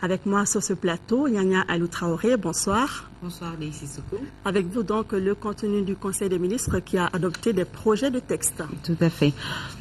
Avec moi sur ce plateau, Yanya Alou Traoré, bonsoir. Bonsoir, Daisy Soko. Avec vous donc le contenu du Conseil des ministres qui a adopté des projets de texte. Tout à fait.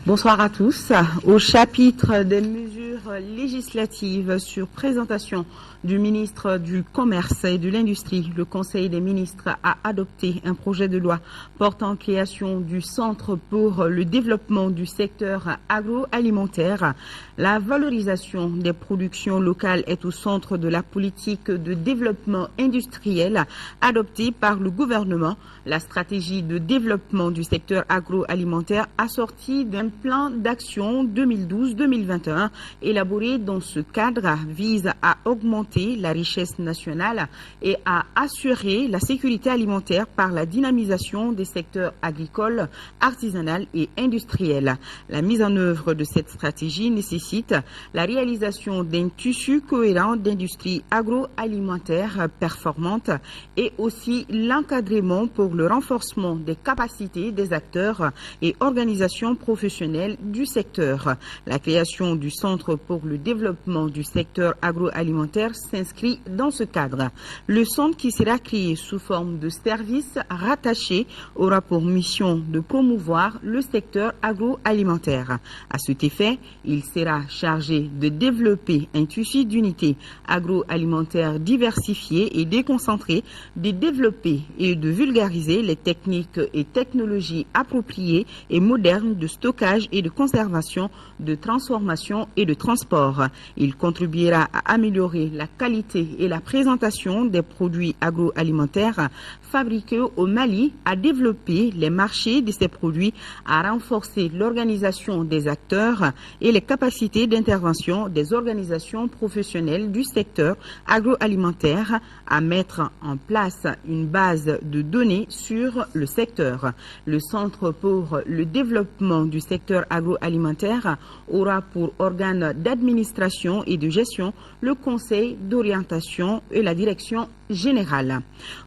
Bonsoir à tous. Au chapitre des mesures législatives sur présentation du ministre du Commerce et de l'Industrie, le Conseil des ministres a adopté un projet de loi portant création du Centre pour le développement du secteur agroalimentaire. La valorisation des productions locales est au centre de la politique de développement industriel adoptée par le gouvernement. La stratégie de développement du secteur agroalimentaire assortie d'un plan d'action 2012-2021 élaboré dans ce cadre vise à augmenter la richesse nationale et à assurer la sécurité alimentaire par la dynamisation des secteurs agricoles, artisanal et industriels. La mise en œuvre de cette stratégie nécessite la réalisation d'un tissu cohérent d'industrie agroalimentaire performante et aussi l'encadrement pour le renforcement des capacités des acteurs et organisations professionnelles du secteur. La création du Centre pour le développement du secteur agroalimentaire s'inscrit dans ce cadre. Le centre qui sera créé sous forme de service rattaché aura pour mission de promouvoir le secteur agroalimentaire. À cet effet, il sera chargé de développer un tissu d'unités agroalimentaires diversifiées et déconcentrées, de développer et de vulgariser les techniques et technologies appropriées et modernes de stockage et de conservation, de transformation et de transport. Il contribuera à améliorer la qualité et la présentation des produits agroalimentaires fabriqués au Mali, à développer les marchés de ces produits, à renforcer l'organisation des acteurs et les capacités d'intervention des organisations professionnelles du secteur agroalimentaire, à mettre en place une base de données sur le secteur. Le Centre pour le développement du secteur agroalimentaire aura pour organe d'administration et de gestion le Conseil d'orientation et la direction générale.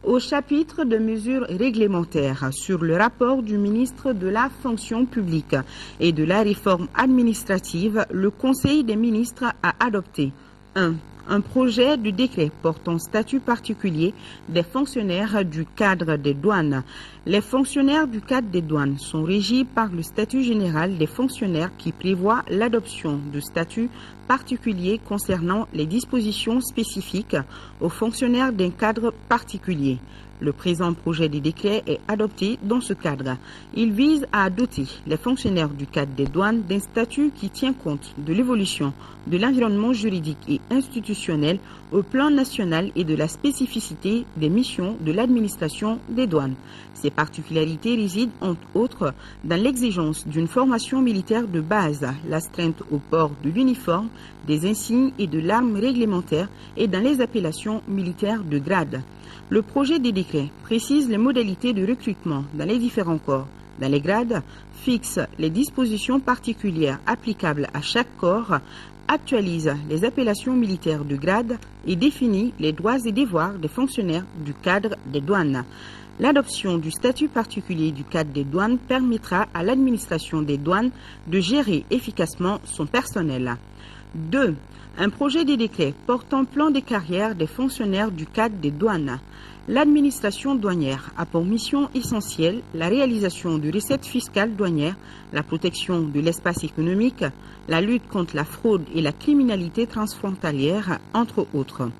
Au chapitre de mesures réglementaires sur le rapport du ministre de la fonction publique et de la réforme administrative, le Conseil des ministres a adopté un projet de décret portant statut particulier des fonctionnaires du cadre des douanes. Les fonctionnaires du cadre des douanes sont régis par le statut général des fonctionnaires qui prévoit l'adoption de statuts particuliers concernant les dispositions spécifiques aux fonctionnaires d'un cadre particulier. Le présent projet de décret est adopté dans ce cadre. Il vise à doter les fonctionnaires du cadre des douanes d'un statut qui tient compte de l'évolution de l'environnement juridique et institutionnel au plan national et de la spécificité des missions de l'administration des douanes. Ces particularités résident entre autres dans l'exigence d'une formation militaire de base, l'astreinte au port de l'uniforme, des insignes et de l'arme réglementaire et dans les appellations militaires de grade. Le projet de décret précise les modalités de recrutement dans les différents corps. Dans les grades, fixe les dispositions particulières applicables à chaque corps, actualise les appellations militaires de grade et définit les droits et devoirs des fonctionnaires du cadre des douanes. L'adoption du statut particulier du cadre des douanes permettra à l'administration des douanes de gérer efficacement son personnel. 2. Un projet de décret portant plan de carrière des fonctionnaires du cadre des douanes. L'administration douanière a pour mission essentielle la réalisation de recettes fiscales douanières, la protection de l'espace économique, la lutte contre la fraude et la criminalité transfrontalière, entre autres.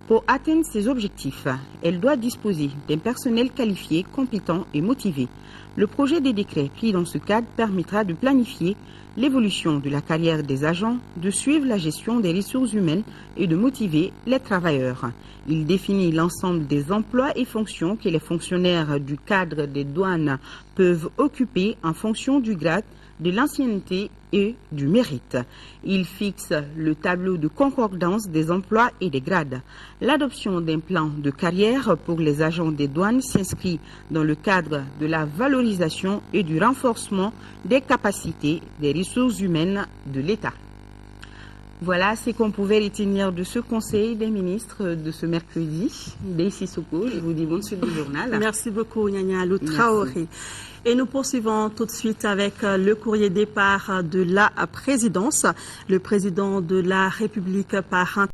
Pour atteindre ces objectifs, elle doit disposer d'un personnel qualifié, compétent et motivé. Le projet de décret pris dans ce cadre permettra de planifier l'évolution de la carrière des agents, de suivre la gestion des ressources humaines et de motiver les travailleurs. Il définit l'ensemble des emplois et fonctions que les fonctionnaires du cadre des douanes peuvent occuper en fonction du grade, de l'ancienneté et du mérite. Il fixe le tableau de concordance des emplois et des grades. L'adoption d'un plan de carrière pour les agents des douanes s'inscrit dans le cadre de la valorisation et du renforcement des capacités des ressources humaines de l'État. Voilà ce qu'on pouvait retenir de ce Conseil des ministres de ce mercredi. Daisy Soko, je vous dis bonne suite du journal. Merci beaucoup, Yanya Alou Traoré. Et nous poursuivons tout de suite avec le courrier départ de la présidence. Le président de la République par